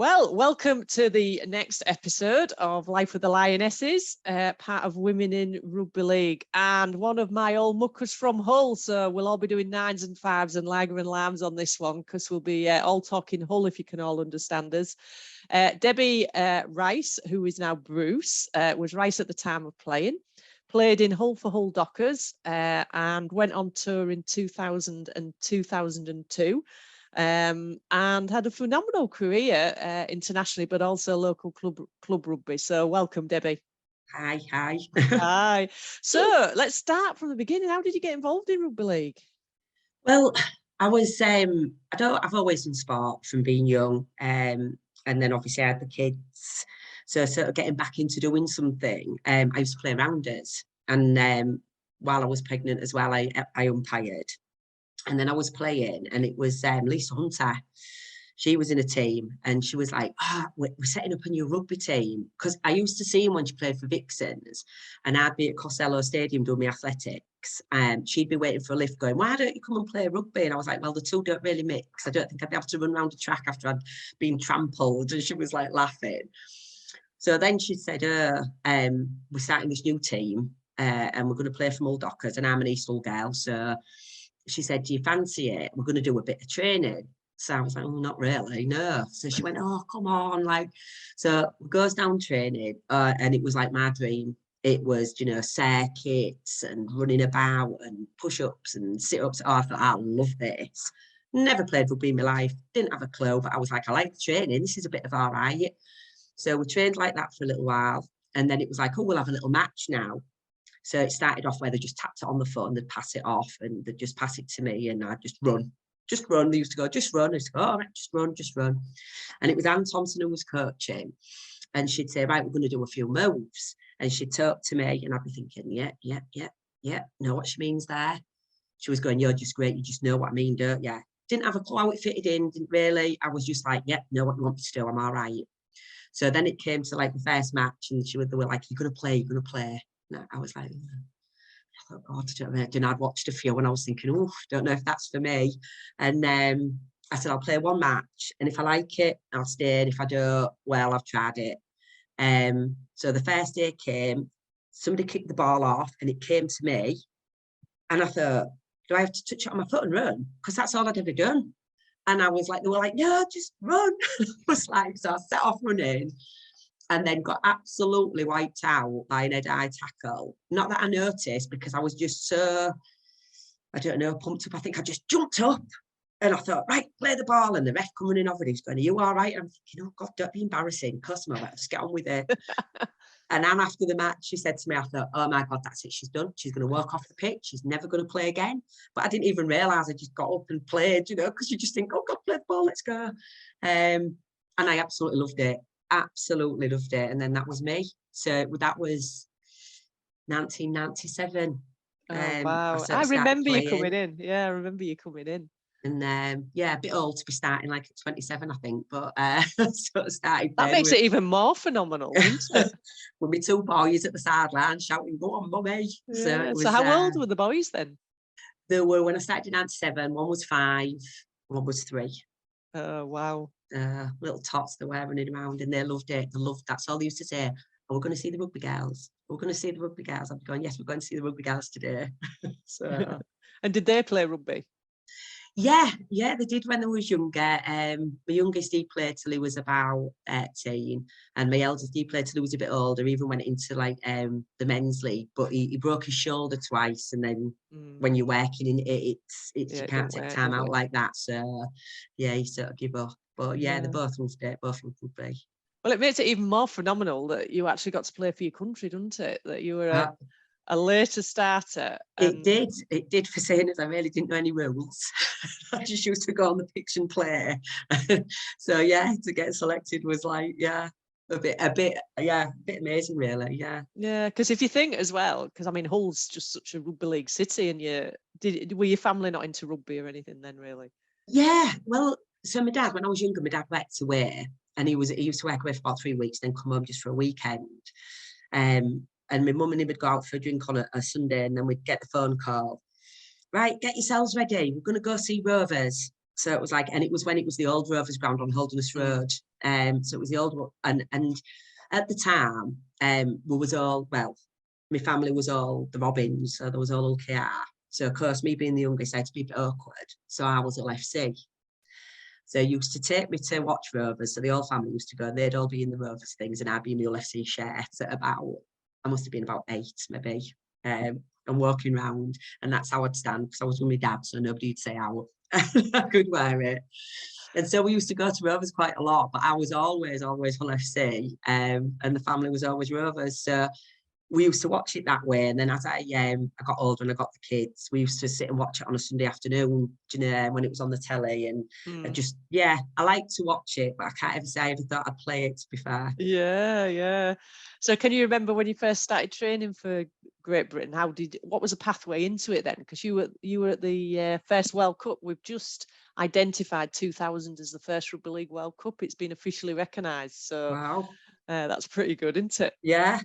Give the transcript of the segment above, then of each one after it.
Well, welcome to the next episode of Life with the Lionesses, part of Women in Rugby League, and one of my old muckers from Hull. So we'll all be doing nines and fives and lager and lambs on this one, because we'll be all talking Hull, if you can all understand us. Debbie Rice, who is now Bruce, was Rice at the time of played in Hull for Hull Dockers, and went on tour in 2000 and 2002. And had a phenomenal career internationally, but also local club rugby. So welcome, Debbie. Hi. Hi. So let's start from the beginning. How did you get involved in rugby league? Well, I was I've always done sport from being young, and then obviously I had the kids, so sort of getting back into doing something. I used to play rounders, and while I was pregnant as well, I umpired. And then I was playing, and it was Lisa Hunter. She was in a team, and she was like, we're setting up a new rugby team. Because I used to see him when she played for Vixens, and I'd be at Costello Stadium doing my athletics, and she'd be waiting for a lift going, why don't you come and play rugby? And I was like, well, the two don't really mix. I don't think I'd be able to run around the track after I'd been trampled. And she was like laughing. So then she said, we're starting this new team, and we're going to play from Hull Dockers, and I'm an East Hull girl, so she said, do you fancy it? We're going to do a bit of training. So I was like, oh, not really, no. So she went, oh, come on. So goes down training, and it was like my dream. It was, circuits and running about and push-ups and sit-ups. Oh, I thought, I love this. Never played rugby in my life, didn't have a clue, but I was like, I like the training. This is a bit of all right. So we trained like that for a little while. And then it was like, oh, we'll have a little match now. So it started off where they just tapped it on the foot and they'd pass it off, and they'd just pass it to me, and I'd just run. They used to go, just run. I used to go, all right, just run. And it was Anne Thompson who was coaching, and she'd say, right, we're going to do a few moves. And she'd talk to me, and I'd be thinking, yeah, know what she means there. She was going, you're just great. You just know what I mean, don't you? Didn't have a clue how it fitted in, didn't really. I was just like, know what you want me to do. I'm all right. So then it came to like the first match, and they were like, you're going to play. And I was like, I thought, God, I don't know. And I'd watched a few, and I was thinking, oh, don't know if that's for me. And I said, I'll play one match, and if I like it, I'll stay. And if I don't, well, I've tried it. So the first day came, somebody kicked the ball off, and it came to me. And I thought, do I have to touch it on my foot and run? Because that's all I'd ever done. And I was like, they were like, no, just run. I was like, so I set off running, and then got absolutely wiped out by an head-eye tackle. Not that I noticed, because I was just so, I don't know, pumped up. I think I just jumped up, and I thought, right, play the ball. And the ref coming in over, he's going, are you all right? And I'm thinking, oh, God, don't be embarrassing. Customer, let's just get on with it. And then after the match, she said to me, I thought, oh, my God, that's it. She's done. She's going to walk off the pitch. She's never going to play again. But I didn't even realise I just got up and played, because you just think, oh, God, play the ball, let's go. And I absolutely loved it. Absolutely loved it. And then that was me. So that was 1997. Oh, wow. I remember you coming in. Yeah, I remember you coming in. And a bit old to be starting like at 27, I think, but sort of started. That makes it even more phenomenal, doesn't it? With my two boys at the sideline shouting, go on, mummy. Yeah. So how old were the boys then? They were, when I started in 97, one was 5, one was 3. Oh, wow. Little tots they were running around, and they loved it. That's all they used to say. Oh, we're going to see the rugby girls. We're going to see the rugby girls. I'd be going, yes, we're going to see the rugby girls today. So. And did they play rugby? Yeah, they did when they was younger. My youngest, he played till he was about 13, and my eldest, he played till he was a bit older. He even went into like the men's league, but he broke his shoulder twice, and then when you're working in it, you can't take time out like that. So yeah, he sort of give up. But yeah, they both loved it. Both loved rugby. Well, it makes it even more phenomenal that you actually got to play for your country, doesn't it? That you were a later starter. It did for saying as I really didn't know any rules. I just used to go on the pitch and play. So yeah, to get selected was like, a bit amazing, really. Yeah, because if you think as well, because I mean Hull's just such a rugby league city, and were your family not into rugby or anything then, really? Yeah, well, so my dad, when I was younger, my dad worked away, and he used to work away for about 3 weeks, then come home just for a weekend. And my mum and him would go out for a drink on a Sunday, and then we'd get the phone call. Right, get yourselves ready. We're going to go see Rovers. So it was like, and it was when it was the old Rovers ground on Holderness Road. So it was the old one. And at the time, we was all, well, my family was all the Robins, so there was all OKR. So of course, me being the youngest, I had to be a bit awkward. So I was all FC. So they used to take me to watch Rovers. So the whole family used to go, and they'd all be in the Rovers things, and I'd be in the FC shirt at about, I must have been about 8, maybe. And walking around, and that's how I'd stand, because I was with my dad, so nobody'd say how I could wear it. And so we used to go to Rovers quite a lot, but I was always full FC, and the family was always Rovers. So we used to watch it that way. And then as I got older and I got the kids, we used to sit and watch it on a Sunday afternoon, you know, when it was on the telly. And I just, I like to watch it, but I can't ever say I ever thought I'd play it, to be fair. Yeah. So can you remember when you first started training for Great Britain? What was the pathway into it then? Because you were at the first World Cup. We've just identified 2000 as the first Rugby League World Cup. It's been officially recognised. So Wow. that's pretty good, isn't it? Yeah.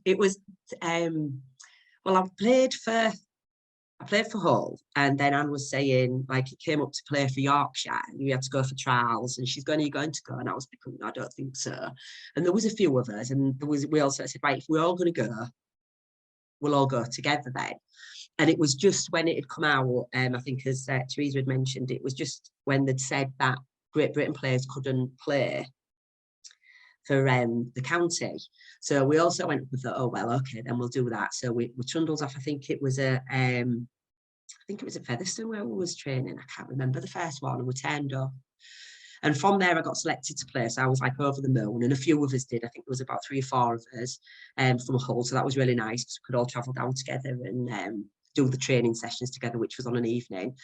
It was, well, I played for Hull, and then Anne was saying, like, it came up to play for Yorkshire, and we had to go for trials, and she's going, "Are you going to go?" And I was like, "No, I don't think so." And there was a few of us, and we also said, right, if we're all going to go, we'll all go together then. And it was just when it had come out, I think, as Teresa had mentioned, it was just when they'd said that Great Britain players couldn't play for the county. So we also went and thought, oh, well, okay, then we'll do that. So we trundled off. I think it was at Featherstone where we was training. I can't remember the first one, and we turned up. And from there, I got selected to play. So I was like over the moon, and a few of us did. I think there was about 3 or 4 of us from Hull. So that was really nice, because we could all travel down together and do the training sessions together, which was on an evening.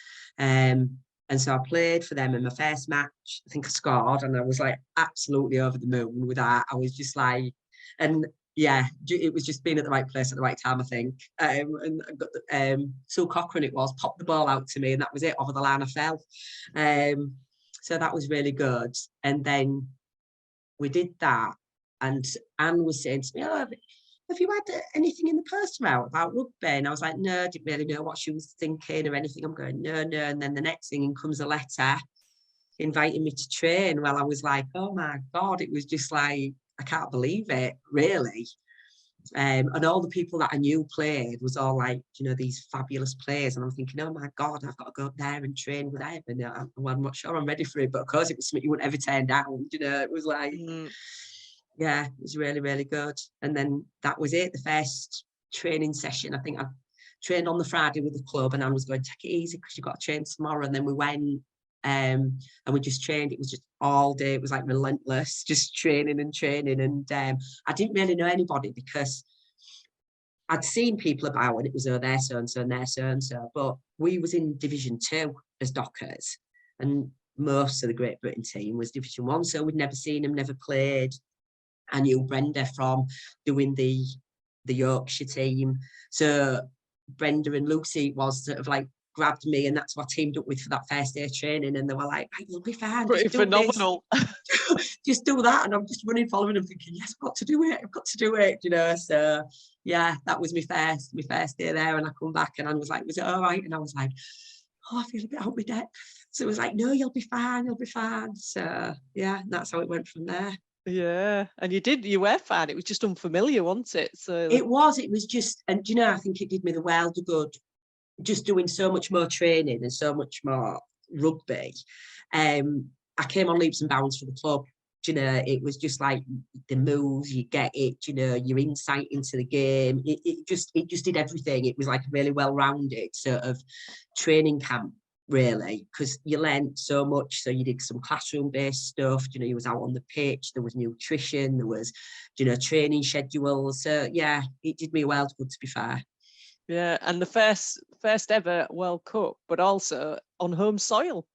And so I played for them in my first match. I think I scored, and I was like absolutely over the moon with that. I was just like, and yeah, it was just being at the right place at the right time, I think. And I got Sue Cochran, popped the ball out to me, and that was it. Over the line I fell. So that was really good. And then we did that, and Anne was saying to me, "Oh, have you had anything in the post about rugby?" And I was like, "No, I didn't really know what she was thinking or anything." I'm going, no. And then the next thing, in comes a letter inviting me to train. Well, I was like, oh my God, it was just like, I can't believe it, really. And all the people that I knew played was all like, you know, these fabulous players. And I'm thinking, oh my God, I've got to go up there and train with them. And I'm not sure I'm ready for it. But of course, it was something you wouldn't ever turn down. You know, it was like, yeah, it was really, really good. And then that was it, the first training session. I think I trained on the Friday with the club, and I was going, take it easy because you've got to train tomorrow. And then we went and we just trained. It was just all day. It was like relentless, just training. And I didn't really know anybody, because I'd seen people about, and it was, oh, they're so-and-so and they're so-and-so. But we was in Division 2 as Dockers, and most of the Great Britain team was Division 1. So we'd never seen them, never played. I knew Brenda from doing the Yorkshire team. So Brenda and Lucy was sort of like grabbed me, and that's what I teamed up with for that first day of training. And they were like, hey, you'll be fine. Pretty phenomenal. Just do that. And I'm just running, following them, thinking, yes, I've got to do it, you know. So yeah, that was my first day there. And I come back, and I was like, was it all right? And I was like, oh, I feel a bit out of my depth. So it was like, no, you'll be fine. So yeah, that's how it went from there. Yeah, and you were fine. It was just unfamiliar, wasn't it? So it was just, and you know, I think it did me the world of good, just doing so much more training and so much more rugby. I came on leaps and bounds for the club. You know, it was just like the moves, you get it, you know, your insight into the game. It just did everything. It was like a really well-rounded sort of training camp, really, because you learned so much. So you did some classroom-based stuff, you know, you was out on the pitch, there was nutrition, there was, you know, training schedules. So yeah, it did me well good, to be fair. Yeah, and the first ever World Cup, but also on home soil.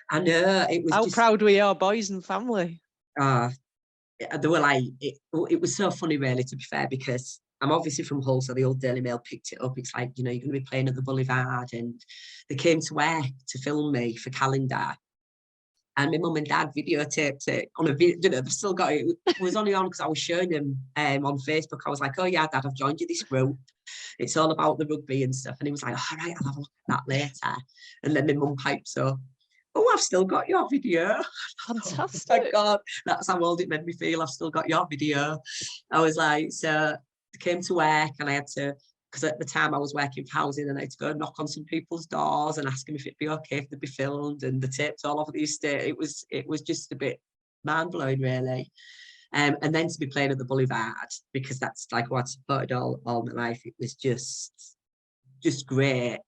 I know, it was How proud we are, boys and family. They were like, it was so funny, really, to be fair, because I'm obviously from Hull, so the old Daily Mail picked it up. It's like, you know, you're going to be playing at the Boulevard, and they came to work to film me for calendar. And my mum and dad videotaped it on a video, you know, they've still got it. It was only on because I was showing them on Facebook. I was like, oh yeah, Dad, I've joined you this group. It's all about the rugby and stuff. And he was like, all right, I'll have a look at that later. And then my mum pipes up, oh, I've still got your video. Fantastic. Oh my God, that's how old it made me feel. I've still got your video. I was like, so I came to work and I had to, because at the time I was working for housing and I had to go knock on some people's doors and ask them if it'd be okay if they'd be filmed, and the tapes all over the estate. It was just a bit mind-blowing, really. And then to be playing at the Boulevard, because that's like what I supported all my life, it was just great.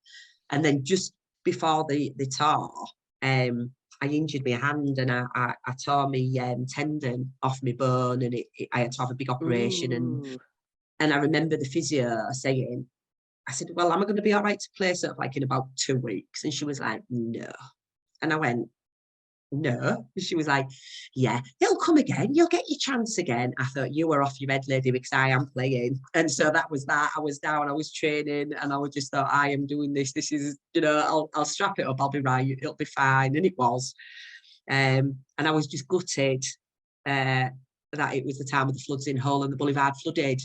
And then just before the tour, I injured my hand and I tore my tendon off my bone, and I had to have a big operation. And I remember the physio saying, I said, well, am I going to be all right to play sort of like in about 2 weeks? And she was like, no. And I went, no. And she was like, yeah, it'll come again. You'll get your chance again. I thought, you were off your head, lady, because I am playing. And so that was that. I was down, I was training, and I was just thought, I am doing this. This is, I'll strap it up. I'll be right. It'll be fine. And it was. And I was just gutted that it was the time of the floods in Hull and the Boulevard flooded.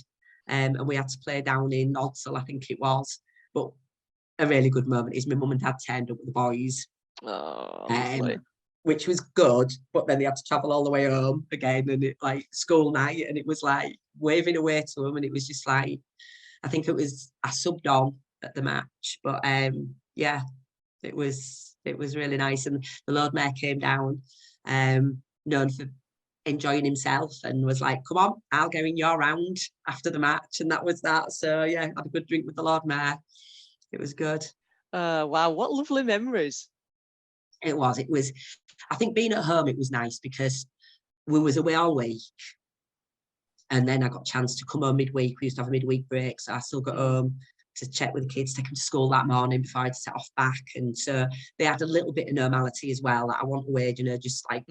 And we had to play down in Nodsall, I think it was. But a really good moment is my mum and dad turned up with the boys. Oh, lovely. Which was good, but then they had to travel all the way home again, and it like school night, and it was like waving away to them, and it was just like, I think it was, I subbed on at the match, but yeah, it was really nice. And the Lord Mayor came down, known for enjoying himself, and was like, come on, I'll go in your round after the match, and that was that. So yeah, had a good drink with the Lord Mayor. It was good. Wow, what lovely memories. It was. I think being at home, it was nice because we was away all week. And then I got a chance to come home midweek. We used to have a midweek break. So I still got home to check with the kids, take them to school that morning before I had to set off back. And so they had a little bit of normality as well. That I want away, just like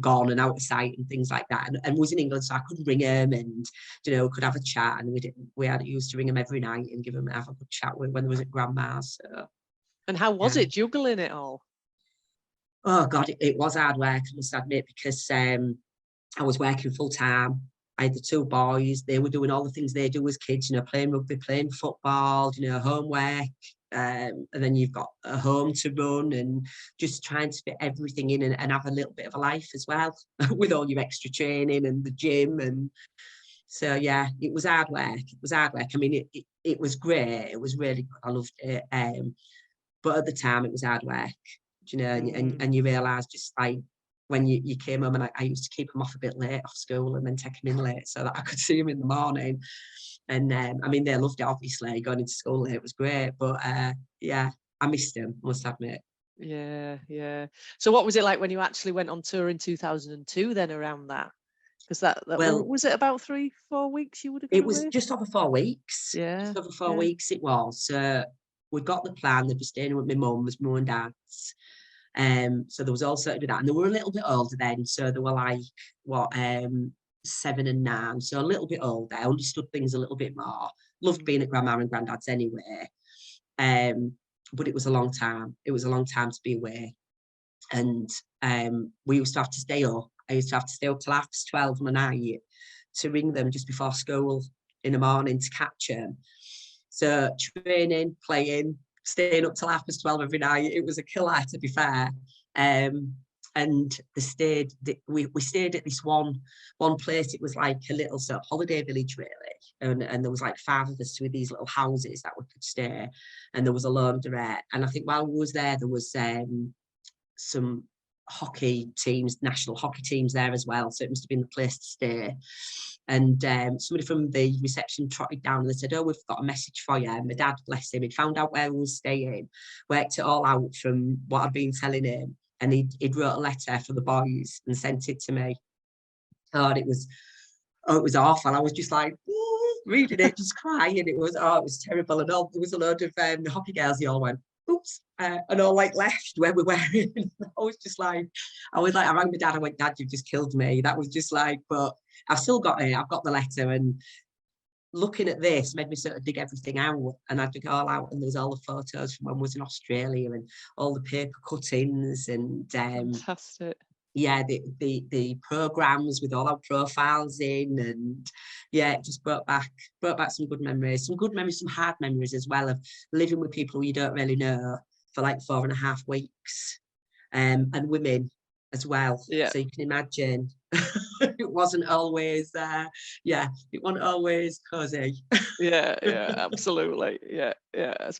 gone and out of sight and things like that. And was in England, so I could ring them and, could have a chat. And we used to ring them every night and have a good chat when they was at grandma's. So. And how was it juggling it all? Oh God, it was hard work, I must admit, because I was working full time. I had the 2 boys. They were doing all the things they do as kids, playing rugby, playing football, homework. And then you've got a home to run and just trying to fit everything in and have a little bit of a life as well with all your extra training and the gym. And so, yeah, it was hard work. It was hard work. I mean, it was great. It was really good. I loved it. But at the time, it was hard work. And you realise just like when you came home, and I used to keep them off a bit late off school and then take them in late so that I could see them in the morning. And I mean, they loved it, obviously. Going into school late was great, but yeah, I missed them, must admit. Yeah. So what was it like when you actually went on tour in 2002 then around that? Because that was it about 3-4 weeks you would have gone It was away? just over 4 weeks. Yeah. Just over 4 weeks it was. We got the plan. They'd be staying with my mum's, mum and dad's. So there was all sorts of that. And they were a little bit older then. So they were like, 7 and 9. So a little bit older. I understood things a little bit more. Loved being at grandma and granddad's anyway. But it was a long time. It was a long time to be away. And we used to have to stay up. I used to have to stay up till after 12 on the night to ring them just before school in the morning to catch them. So training, playing, staying up till 12 every night. It was a killer, to be fair. And we stayed at this one place. It was like a little sort of holiday village, really. And there was like 5 of us with these little houses that we could stay. And there was a laundrette. And I think while we was there was some hockey teams, national hockey teams there as well. So it must have been the place to stay. And somebody from the reception trotted down and they said, oh, we've got a message for you. And my dad, bless him, he'd found out where we were staying, worked it all out from what I'd been telling him. And he'd wrote a letter for the boys and sent it to me. Oh, and it was awful. I was just like, reading it, just crying. It was terrible. And there was a load of hockey girls, they all went, oops, and all like left where we were in. I rang my dad, I went, Dad, you've just killed me. That was just like, but I've still got it. I've got the letter, and looking at this made me sort of dig everything out, and I dug it all out, and there was all the photos from when I was in Australia and all the paper cuttings and fantastic. Yeah, the programs with all our profiles in, and yeah, it just brought back some good memories, some hard memories as well, of living with people you don't really know for like 4.5 weeks. and women as well. Yeah. So you can imagine it wasn't always, it wasn't always cosy. Yeah, absolutely. Yeah.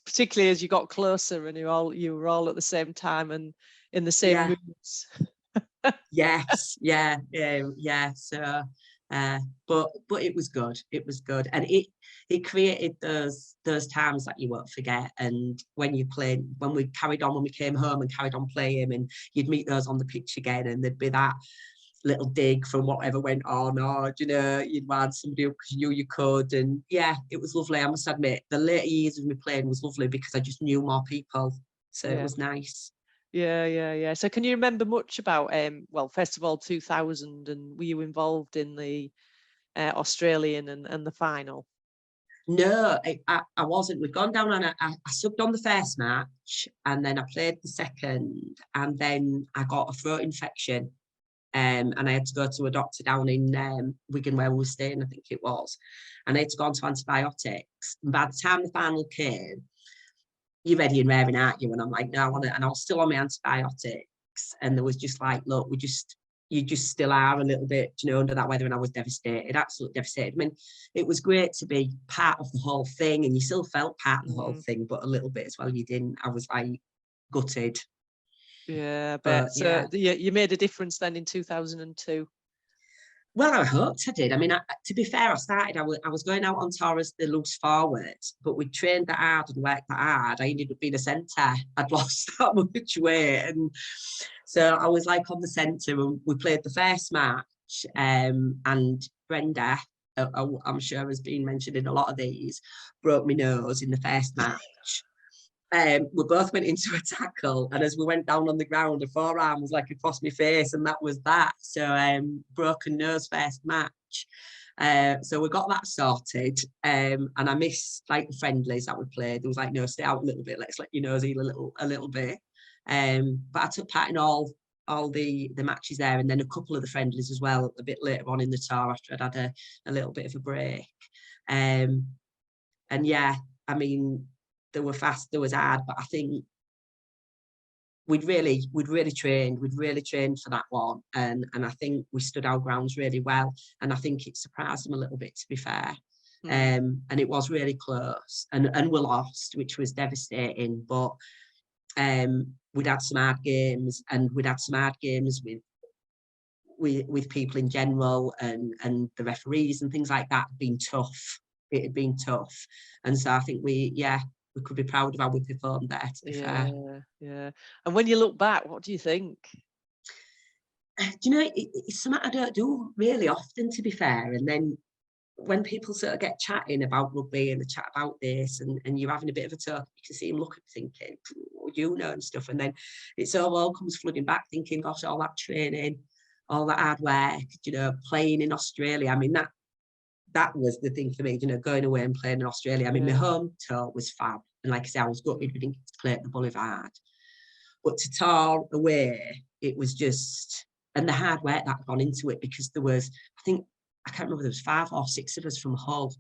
Particularly as you got closer and you were all at the same time and in the same Yeah. moods. Yes. Yeah. So, but it was good. It was good, and it created those times that you won't forget. And when we carried on, when we came home and carried on playing, and you'd meet those on the pitch again, and there'd be that little dig from whatever went on, or you'd want somebody up because you knew you could. And yeah, it was lovely. I must admit, the later years of me playing was lovely because I just knew more people, so it Yeah. was nice. Yeah. So can you remember much about well, first of all, 2000, and were you involved in the Australian and the final? No, I wasn't. We'd gone down on I subbed on the first match, and then I played the second, and then I got a throat infection, and I had to go to a doctor down in Wigan where we were staying, I think it was, and I had to go on to antibiotics. And by the time the final came, you're ready and raring, aren't you? And I'm like, no, I want it. And I was still on my antibiotics, and there was just like, look, you just still are a little bit, under that weather. And I was devastated, absolutely devastated. I mean, it was great to be part of the whole thing, and you still felt part of the whole thing, but a little bit as well. You didn't. I was like gutted. Yeah, But but yeah. so you made a difference then in 2002. Well, I hoped I did. I mean, to be fair, I was going out on tour as the loose forward, but we trained that hard and worked that hard. I ended up being a centre. I'd lost that much weight. And so I was like on the centre, and we played the first match. And Brenda, I'm sure has been mentioned in a lot of these, broke my nose in the first match. We both went into a tackle, and as we went down on the ground, a forearm was like across my face, and that was that. So broken nose first match. So we got that sorted, and I missed like the friendlies that we played. There was like, no, stay out a little bit, let's let your nose heal a little bit. But I took part in all the matches there, and then a couple of the friendlies as well a bit later on in the tour after I'd had a little bit of a break. And yeah, I mean, they were fast, they was hard, but I think we'd really trained for that one, and I think we stood our grounds really well, and I think it surprised them a little bit, to be fair. And it was really close, and we lost, which was devastating, but we'd had some hard games, and we'd had some hard games with people in general, and the referees and things like that had been tough. It had been tough, and so I think we could be proud of how we performed there, to be fair. Yeah. And when you look back, what do you think? Do you know, it's something I don't do really often, to be fair. And then when people sort of get chatting about rugby and they chat about this, and you're having a bit of a talk, you can see them looking, thinking, and stuff. And then it's all comes flooding back, thinking, gosh, all that training, all that hard work, playing in Australia. I mean, that was the thing for me, going away and playing in Australia. I mean, my home tour was fab. And like I said, I was gutted we didn't get to play at the Boulevard. But to tour away, it was just, and the hard work that had gone into it, because there was, I can't remember, there was 5 or 6 of us from Hull,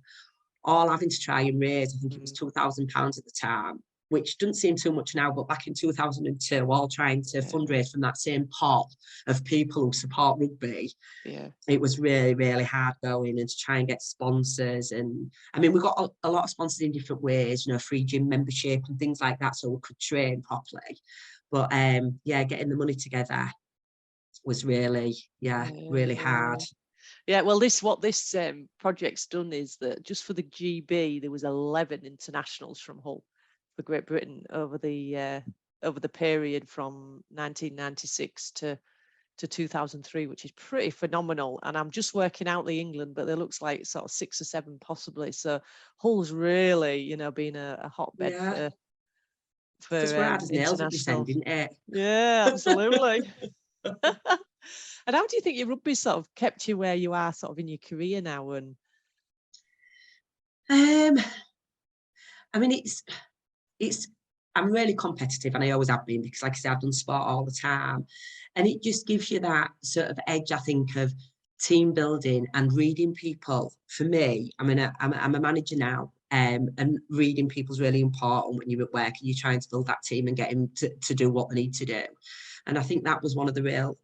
all having to try and raise, I think it was £2,000 at the time, which doesn't seem too much now, but back in 2002, all trying to fundraise from that same pot of people who support rugby. Yeah. It was really, really hard going, and to try and get sponsors. And I mean, we got a lot of sponsors in different ways, free gym membership and things like that, so we could train properly. But getting the money together was really, really hard. Yeah, well, what this project's done is that just for the GB, there was 11 internationals from Hull for Great Britain over the period from 1996 to 2003, which is pretty phenomenal. And I'm just working out the England, but there looks like sort of 6 or 7 possibly. So Hull's really, been a hotbed for Because we're hard as nails at this end, isn't it? Yeah, absolutely. And how do you think your rugby sort of kept you where you are sort of in your career now? And I mean, it's I'm really competitive, and I always have been, because like I said, I've done sport all the time, and it just gives you that sort of edge, I think, of team building and reading people. For me, I mean, I'm a manager now, And reading people's really important when you're at work and you're trying to build that team and get them to do what they need to do. And I think that was one of the real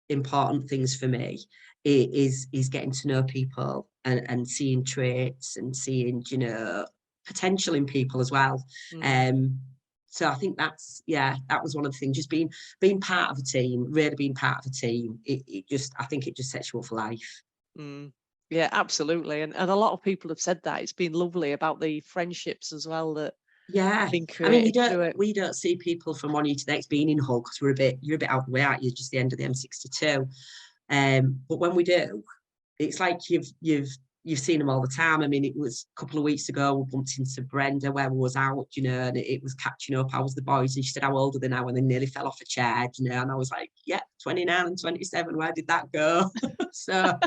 important things for me, is getting to know people and seeing traits and seeing, you know, potential in people as well. So I think that's, yeah, that was one of the things, just being part of a team, really being part of a team. I think it just sets you up for life. Yeah, absolutely. And a lot of people have said that. It's been lovely about the friendships as well that Yeah, been I mean, created through it. we don't see people from 1 year to the next being in Hull, because you're a bit out of the way, aren't you? Just the end of the M62. But when we do, it's like you've seen them all the time. I mean, it was a couple of weeks ago, we bumped into Brenda where we was out, you know, and it was catching up. I was the boys, and she said, how old are they now? And they nearly fell off a chair, you know, and I was like, yeah, 29 and 27, where did that go? So,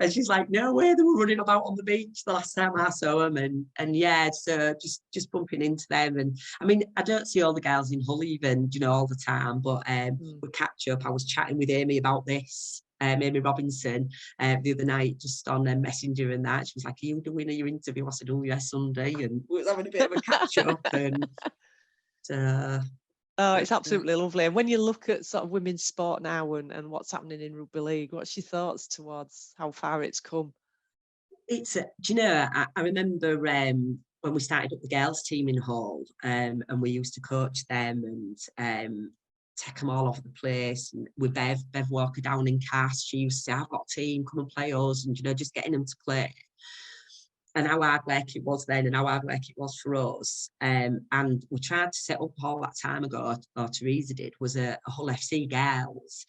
and she's like, no way, they were running about on the beach the last time I saw them. And yeah, so just bumping into them. And I mean, I don't see all the girls in Hull even, you know, all the time, but we catch up. I was chatting with Amy about this, Amy Robinson, the other night, just on Messenger and that. She was like, are you doing your interview? I said, oh yeah, Sunday. And we was having a bit of a catch up. And oh, it's absolutely lovely. And when you look at sort of women's sport now and what's happening in rugby league, what's your thoughts towards how far it's come? It's do you know, I remember when we started up the girls team in Hull, and we used to coach them and take them all over the place. And with Bev Walker down in Cass, she used to say, I've got a team, come and play us, and you know, just getting them to play. And how hard work it was then, and how hard work it was for us. And we tried to set up all that time ago, or Teresa did, was a Hull FC girls.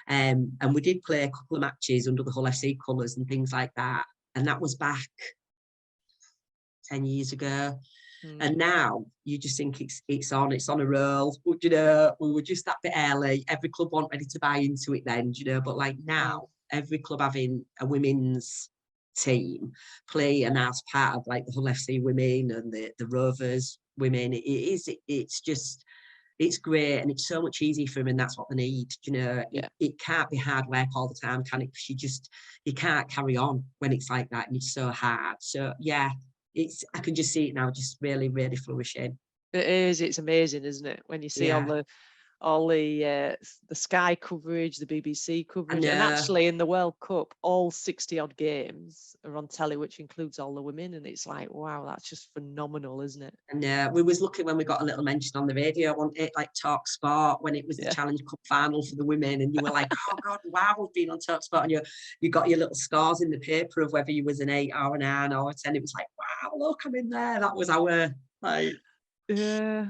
And we did play a couple of matches under the Hull FC colours and things like that. And that was back 10 years ago. And now you just think it's on a roll. But, you know, we were just that bit early. Every club weren't ready to buy into it then, you know. But like now, every club having a women's team play, and as part of like the Hull FC women and the Rovers women, it's great, and it's so much easier for them, and that's what they need. You know, it can't be hard work all the time, can it? Because you can't carry on when it's like that, and it's so hard. So yeah, I can just see it now, just really, really flourishing. It is. It's amazing, isn't it? When you see all the Sky coverage, the BBC coverage, and actually in the World Cup, all 60 odd games are on telly, which includes all the women, and it's like, wow, that's just phenomenal, isn't it? And we was lucky when we got a little mention on the radio, wasn't it? Like Talk Sport, when it was the Challenge Cup final for the women, and you were like, oh God, wow, we've been on Talk Sport, and you got your little scores in the paper of whether you was an 8 or an 9 or a 10. It was like, wow, look, I'm in there. That was our like, yeah.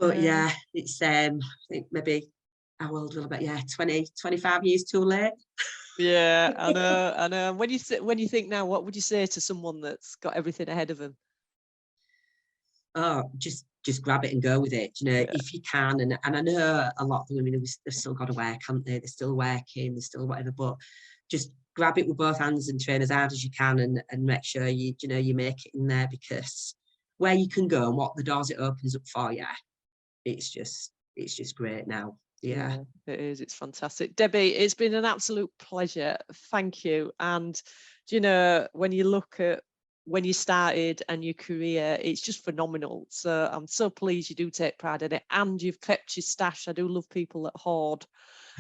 But yeah, it's I think maybe how old will I be? 20, 25 years too late. Yeah, I know. When you think now, what would you say to someone that's got everything ahead of them? Oh, just grab it and go with it. You know, if you can, and I know a lot of the women, they've still got to work, haven't they? They're still working, they're still whatever, but just grab it with both hands and train as hard as you can, and make sure you make it in there, because where you can go and what the doors it opens up for you, it's just great now. Yeah, it is. It's fantastic. Debbie, it's been an absolute pleasure. Thank you. And you know, when you look at when you started and your career, it's just phenomenal. So I'm so pleased you do take pride in it, and you've kept your stash. I do love people that hoard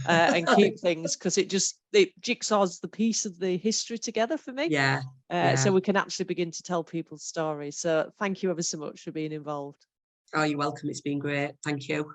and keep things, because it jigsaws the piece of the history together for me. So we can actually begin to tell people's stories. So thank you ever so much for being involved. Oh, you're welcome. It's been great. Thank you.